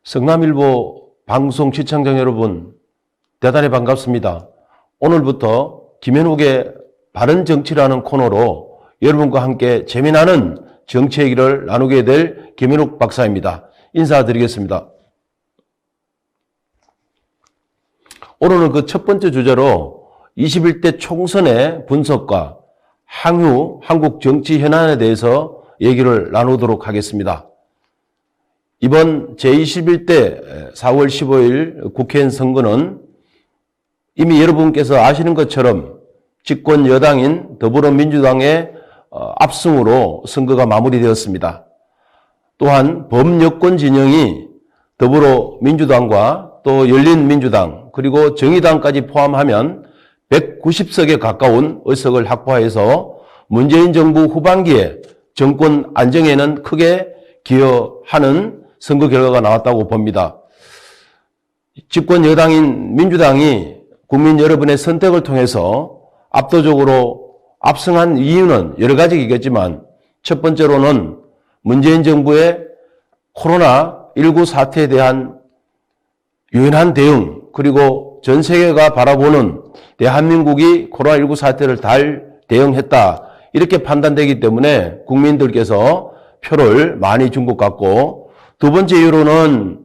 성남일보 방송 시청자 여러분, 대단히 반갑습니다. 오늘부터 김현욱의 바른정치라는 코너로 여러분과 함께 재미나는 정치 얘기를 나누게 될 김현욱 박사입니다. 인사드리겠습니다. 오늘은 그 첫 번째 주제로 21대 총선의 분석과 향후 한국 정치 현안에 대해서 얘기를 나누도록 하겠습니다. 이번 제21대 4월 15일 국회의원 선거는 이미 여러분께서 아시는 것처럼 집권 여당인 더불어민주당의 압승으로 선거가 마무리되었습니다. 또한 범여권 진영이 더불어민주당과 또 열린민주당 그리고 정의당까지 포함하면 190석에 가까운 의석을 확보해서 문재인 정부 후반기에 정권 안정에는 크게 기여하는 선거 결과가 나왔다고 봅니다. 집권 여당인 민주당이 국민 여러분의 선택을 통해서 압도적으로 압승한 이유는 여러 가지이겠지만 첫 번째로는 문재인 정부의 코로나19 사태에 대한 유연한 대응 그리고 전 세계가 바라보는 대한민국이 코로나19 사태를 잘 대응했다 이렇게 판단되기 때문에 국민들께서 표를 많이 준 것 같고 두 번째 이유로는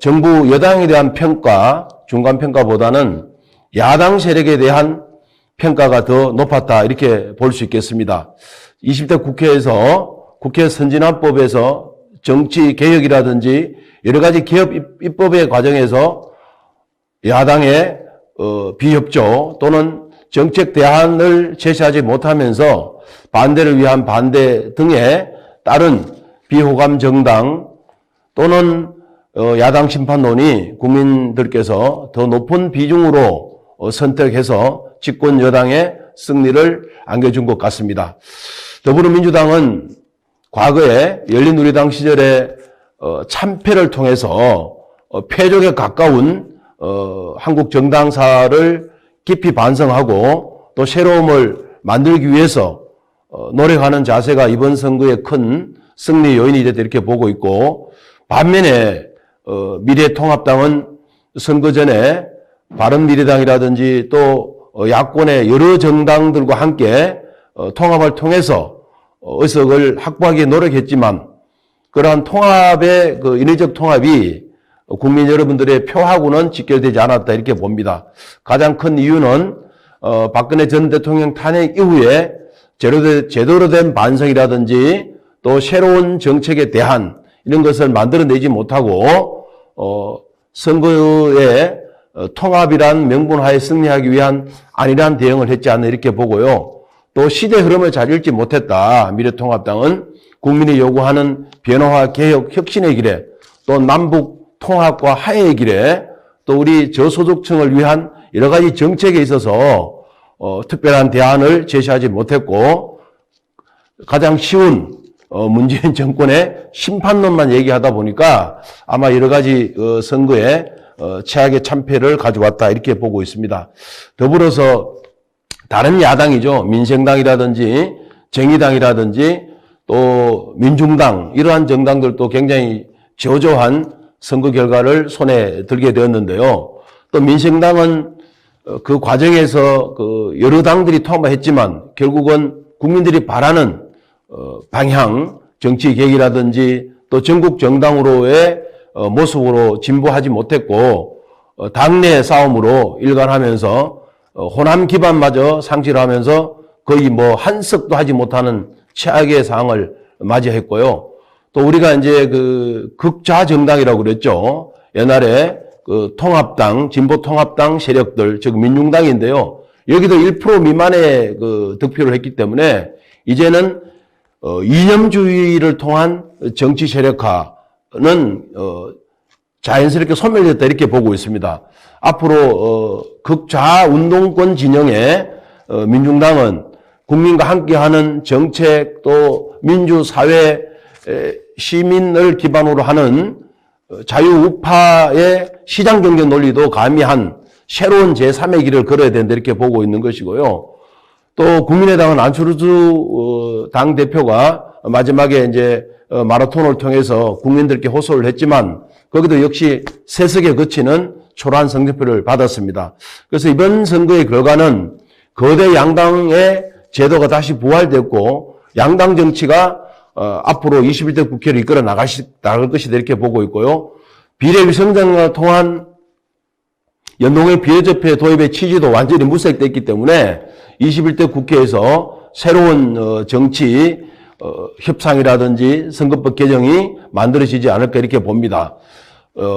정부 여당에 대한 평가, 중간평가보다는 야당 세력에 대한 평가가 더 높았다 이렇게 볼 수 있겠습니다. 20대 국회에서 국회 선진화법에서 정치 개혁이라든지 여러 가지 개혁 입법의 과정에서 야당의 비협조 또는 정책 대안을 제시하지 못하면서 반대를 위한 반대 등에 따른 비호감 정당 또는 야당 심판론이 국민들께서 더 높은 비중으로 선택해서 집권 여당의 승리를 안겨준 것 같습니다. 더불어민주당은 과거에 열린우리당 시절에 참패를 통해서 패족에 가까운 한국 정당사를 깊이 반성하고 또 새로움을 만들기 위해서 노력하는 자세가 이번 선거의 큰 승리 요인이 됐다 이렇게 보고 있고 반면에 미래통합당은 선거 전에 바른미래당이라든지 또 야권의 여러 정당들과 함께 통합을 통해서 의석을 확보하기 노력했지만 그러한 통합의 그 인위적 통합이 국민 여러분들의 표하고는 직결되지 않았다 이렇게 봅니다. 가장 큰 이유는 박근혜 전 대통령 탄핵 이후에 제대로 된 반성이라든지 또 새로운 정책에 대한 이런 것을 만들어내지 못하고 선거의 통합이란 명분하에 승리하기 위한 안일한 대응을 했지 않나 이렇게 보고요. 또 시대 흐름을 잘 읽지 못했다. 미래통합당은 국민이 요구하는 변화와 개혁, 혁신의 길에 또 남북 통합과 화해의 길에 또 우리 저소득층을 위한 여러 가지 정책에 있어서 특별한 대안을 제시하지 못했고 가장 쉬운 문재인 정권의 심판론만 얘기하다 보니까 아마 여러 가지 선거에 최악의 참패를 가져왔다 이렇게 보고 있습니다. 더불어서 다른 야당이죠. 민생당이라든지 정의당이라든지 또 민중당 이러한 정당들도 굉장히 저조한 선거 결과를 손에 들게 되었는데요. 또 민생당은 그 과정에서 그 여러 당들이 통합했지만 결국은 국민들이 바라는 방향, 정치 개혁이라든지 또 전국 정당으로의 모습으로 진보하지 못했고 당내 싸움으로 일관하면서 호남 기반마저 상실하면서 거의 뭐 한석도 하지 못하는 최악의 상황을 맞이했고요. 또 우리가 이제 그 극좌 정당이라고 그랬죠. 옛날에 그 통합당, 진보 통합당 세력들, 즉 민중당인데요. 여기도 1% 미만의 그 득표를 했기 때문에 이제는 이념주의를 통한 정치 세력화는 자연스럽게 소멸됐다 이렇게 보고 있습니다. 앞으로 극좌 운동권 진영의 민중당은 국민과 함께하는 정책 또 민주사회 시민을 기반으로 하는 자유우파의 시장경제 논리도 가미한 새로운 제3의 길을 걸어야 된다 이렇게 보고 있는 것이고요. 또 국민의당은 안철수 당대표가 마지막에 이제 마라톤을 통해서 국민들께 호소를 했지만 거기도 역시 세석에 거치는 초라한 성적표를 받았습니다. 그래서 이번 선거의 결과는 거대 양당의 제도가 다시 부활됐고 양당 정치가 앞으로 21대 국회를 이끌어 나갈 것이다 이렇게 보고 있고요. 비례위성장을 통한 연동형 비례대표 도입의 취지도 완전히 무색됐기 때문에 21대 국회에서 새로운 정치 협상이라든지 선거법 개정이 만들어지지 않을까 이렇게 봅니다.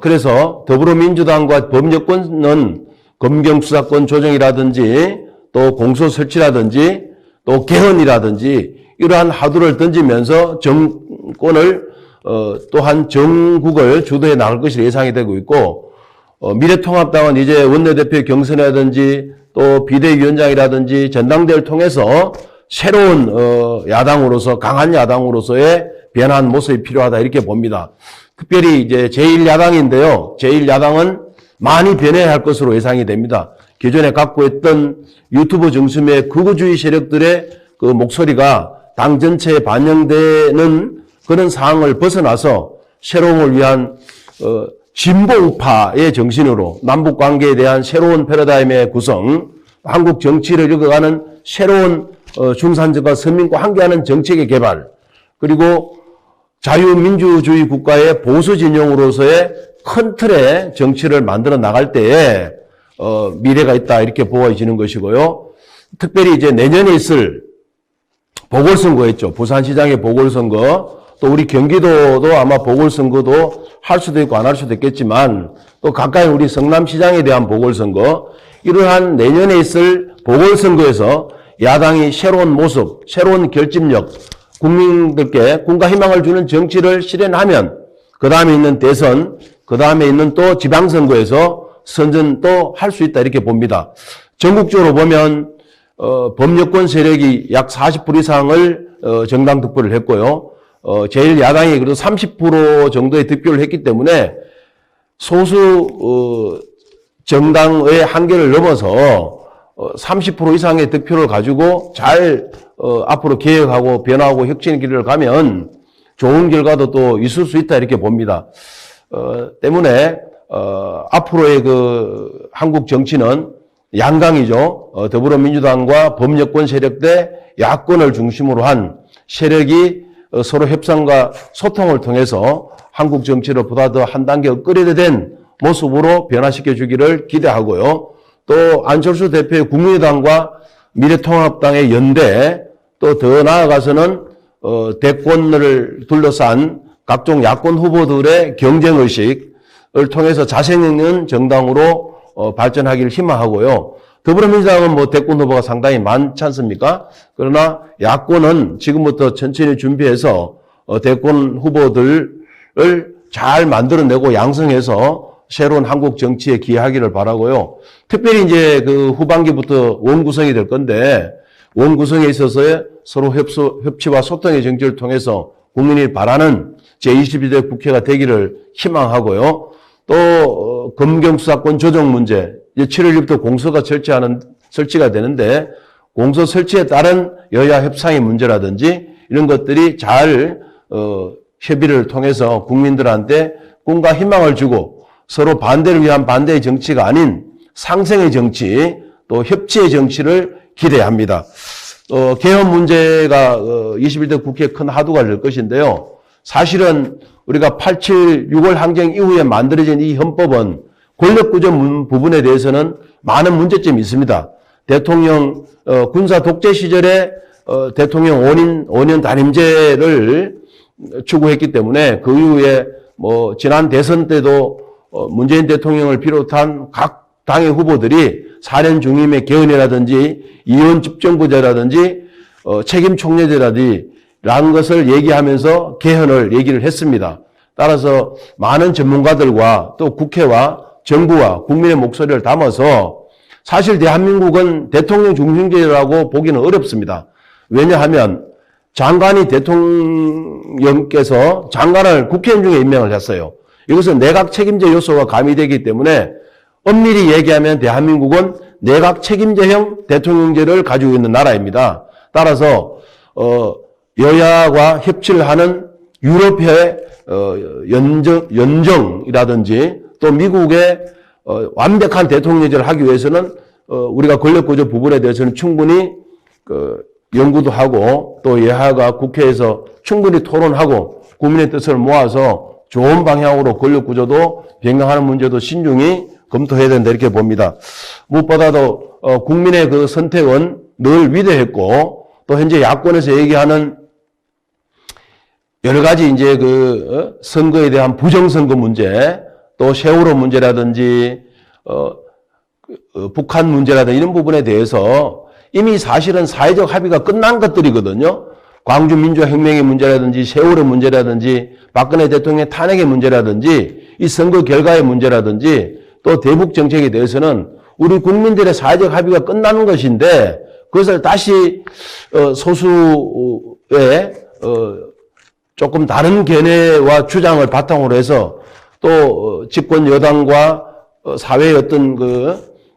그래서 더불어민주당과 범여권은 검경수사권 조정이라든지 또 공소 설치라든지 또 개헌이라든지 이러한 하두를 던지면서 정권을 또한 정국을 주도해 나갈 것이 예상이 되고 있고 미래통합당은 이제 원내대표 경선이라든지 또 비대위원장이라든지 전당대회를 통해서 새로운 야당으로서 강한 야당으로서의 변한 모습이 필요하다 이렇게 봅니다. 특별히 이제 제1야당인데요. 제1야당은 많이 변해야 할 것으로 예상이 됩니다. 기존에 갖고 있던 유튜브 중심의 극우주의 세력들의 그 목소리가 당 전체에 반영되는 그런 상황을 벗어나서 새로움을 위한 진보 우파의 정신으로 남북 관계에 대한 새로운 패러다임의 구성, 한국 정치를 이끌어가는 새로운 중산층과 서민과 함께하는 정책의 개발, 그리고 자유민주주의 국가의 보수 진영으로서의 큰 틀의 정치를 만들어 나갈 때에 미래가 있다 이렇게 보여지는 것이고요. 특별히 이제 내년에 있을 보궐선거 있죠. 부산시장의 보궐선거, 또 우리 경기도도 아마 보궐선거도 할 수도 있고 안 할 수도 있겠지만 또 가까이 우리 성남시장에 대한 보궐선거, 이러한 내년에 있을 보궐선거에서 야당이 새로운 모습, 새로운 결집력, 국민들께 꿈과 희망을 주는 정치를 실현하면 그 다음에 있는 대선, 그 다음에 있는 또 지방선거에서 선전 또 할 수 있다 이렇게 봅니다. 전국적으로 보면 범여권 세력이 약 40% 이상을 정당 득표를 했고요. 제1야당이 그래도 30% 정도의 득표를 했기 때문에 소수 정당의 한계를 넘어서 30% 이상의 득표를 가지고 잘 앞으로 개혁하고 변화하고 혁신의 길을 가면 좋은 결과도 또 있을 수 있다 이렇게 봅니다. 때문에 앞으로의 그 한국 정치는 양강이죠. 더불어민주당과 범여권 세력 대 야권을 중심으로 한 세력이 서로 협상과 소통을 통해서 한국 정치를 보다 더 한 단계 업그레이드 된 모습으로 변화시켜 주기를 기대하고요. 또 안철수 대표의 국민의당과 미래통합당의 연대, 또 더 나아가서는 대권을 둘러싼 각종 야권 후보들의 경쟁의식을 통해서 자신 있는 정당으로 발전하기를 희망하고요. 더불어민주당은 뭐 대권 후보가 상당히 많지 않습니까? 그러나 야권은 지금부터 천천히 준비해서 대권 후보들을 잘 만들어내고 양성해서 새로운 한국 정치에 기여하기를 바라고요. 특별히 이제 그 후반기부터 원구성이 될 건데 원구성에 있어서의 서로 협치와 소통의 정치를 통해서 국민이 바라는 제22대 국회가 되기를 희망하고요. 또 검경수사권 조정 문제, 이제 7월 1일부터 공소가 설치가 되는데 공소 설치에 따른 여야 협상의 문제라든지 이런 것들이 잘 협의를 통해서 국민들한테 꿈과 희망을 주고 서로 반대를 위한 반대의 정치가 아닌 상생의 정치, 또 협치의 정치를 기대합니다. 개헌 문제가 21대 국회에 큰 화두가 될 것인데요. 사실은 우리가 87, 6월 항쟁 이후에 만들어진 이 헌법은 권력구조 부분에 대해서는 많은 문제점이 있습니다. 대통령 군사 독재 시절에 대통령 5년 단임제를 추구했기 때문에 그 이후에 뭐 지난 대선 때도 문재인 대통령을 비롯한 각 당의 후보들이 4년 중임의 개헌이라든지 이원 집정부제라든지 책임 총리제라든지 라는 것을 얘기하면서 개헌을 얘기를 했습니다. 따라서 많은 전문가들과 또 국회와 정부와 국민의 목소리를 담아서 사실 대한민국은 대통령 중심제라고 보기는 어렵습니다. 왜냐하면 장관이 대통령께서 장관을 국회의원 중에 임명을 했어요. 이것은 내각 책임제 요소가 가미되기 때문에 엄밀히 얘기하면 대한민국은 내각 책임제형 대통령제를 가지고 있는 나라입니다. 따라서 여야와 협치를 하는 유럽의 연정이라든지 또 미국의 완벽한 대통령제를 하기 위해서는 우리가 권력구조 부분에 대해서는 충분히 연구도 하고 또 예하가 국회에서 충분히 토론하고 국민의 뜻을 모아서 좋은 방향으로 권력구조도 변경하는 문제도 신중히 검토해야 된다 이렇게 봅니다. 무엇보다도 국민의 그 선택은 늘 위대했고 또 현재 야권에서 얘기하는 여러 가지 이제 선거에 대한 부정선거 문제 또 세월호 문제라든지 북한 문제라든지 이런 부분에 대해서 이미 사실은 사회적 합의가 끝난 것들이거든요. 광주 민주화혁명의 문제라든지 세월호 문제라든지 박근혜 대통령의 탄핵의 문제라든지 이 선거 결과의 문제라든지 또 대북 정책에 대해서는 우리 국민들의 사회적 합의가 끝나는 것인데 그것을 다시 소수의 조금 다른 견해와 주장을 바탕으로 해서 또 집권 여당과 사회의 어떤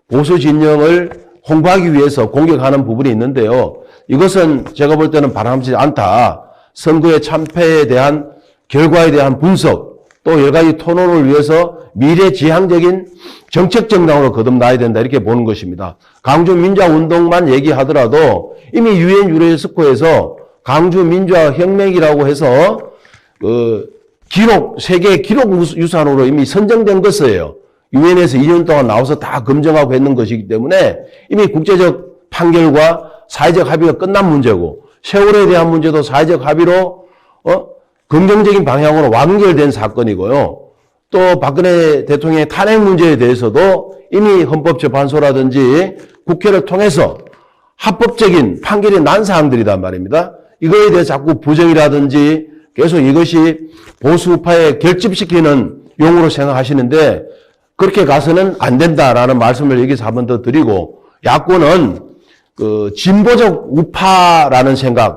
보수 진영을 홍보하기 위해서 공격하는 부분이 있는데요. 이것은 제가 볼 때는 바람직하지 않다. 선거의 참패에 대한 결과에 대한 분석 또 여러 가지 토론을 위해서 미래지향적인 정책 정당으로 거듭나야 된다 이렇게 보는 것입니다. 광주 민주화운동만 얘기하더라도 이미 유엔 유네스코에서 광주 민주화혁명이라고 해서 세계 기록 유산으로 이미 선정된 것이에요. 유엔에서 2년 동안 나와서 다 검증하고 했는 것이기 때문에 이미 국제적 판결과 사회적 합의가 끝난 문제고 세월호에 대한 문제도 사회적 합의로 긍정적인 방향으로 완결된 사건이고요. 또 박근혜 대통령의 탄핵 문제에 대해서도 이미 헌법재판소라든지 국회를 통해서 합법적인 판결이 난 사항들이란 말입니다. 이거에 대해서 자꾸 부정이라든지 계속 이것이 보수파에 결집시키는 용어로 생각하시는데 그렇게 가서는 안 된다라는 말씀을 여기서 한 번 더 드리고 야권은 진보적 우파라는 생각을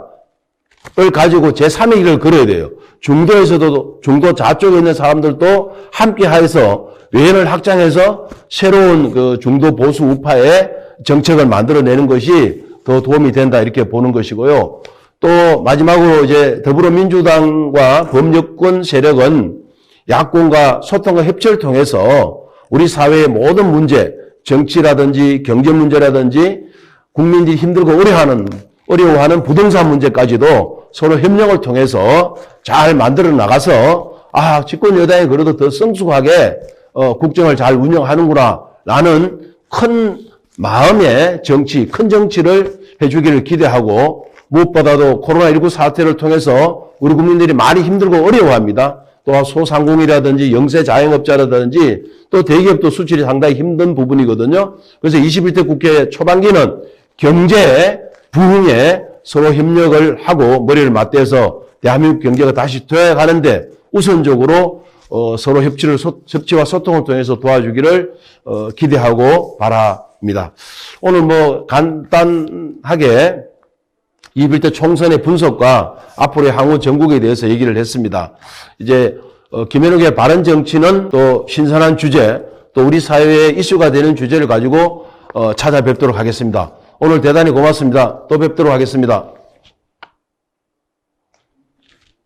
가지고 제3의 길을 걸어야 돼요. 중도에서도 중도 좌쪽에 있는 사람들도 함께 하여서 외연을 확장해서 새로운 중도 보수 우파의 정책을 만들어내는 것이 더 도움이 된다 이렇게 보는 것이고요. 또 마지막으로 이제 더불어민주당과 범여권 세력은 야권과 소통과 협치를 통해서 우리 사회의 모든 문제, 정치라든지 경제 문제라든지 국민들이 힘들고 어려워하는 부동산 문제까지도 서로 협력을 통해서 잘 만들어 나가서 집권 여당이 그래도 더 성숙하게 국정을 잘 운영하는구나 라는 큰 마음의 정치, 큰 정치를 해주기를 기대하고 무엇보다도 코로나19 사태를 통해서 우리 국민들이 많이 힘들고 어려워합니다. 또 소상공인이라든지 영세 자영업자라든지 또 대기업도 수출이 상당히 힘든 부분이거든요. 그래서 21대 국회 초반기는 경제 부흥에 서로 협력을 하고 머리를 맞대서 대한민국 경제가 다시 되어가는데 우선적으로 서로 협치와 소통을 통해서 도와주기를 기대하고 바랍니다. 오늘 간단하게 21대 총선의 분석과 앞으로의 향후 전국에 대해서 얘기를 했습니다. 이제 김현욱의 바른정치는 또 신선한 주제, 또 우리 사회의 이슈가 되는 주제를 가지고 찾아뵙도록 하겠습니다. 오늘 대단히 고맙습니다. 또 뵙도록 하겠습니다.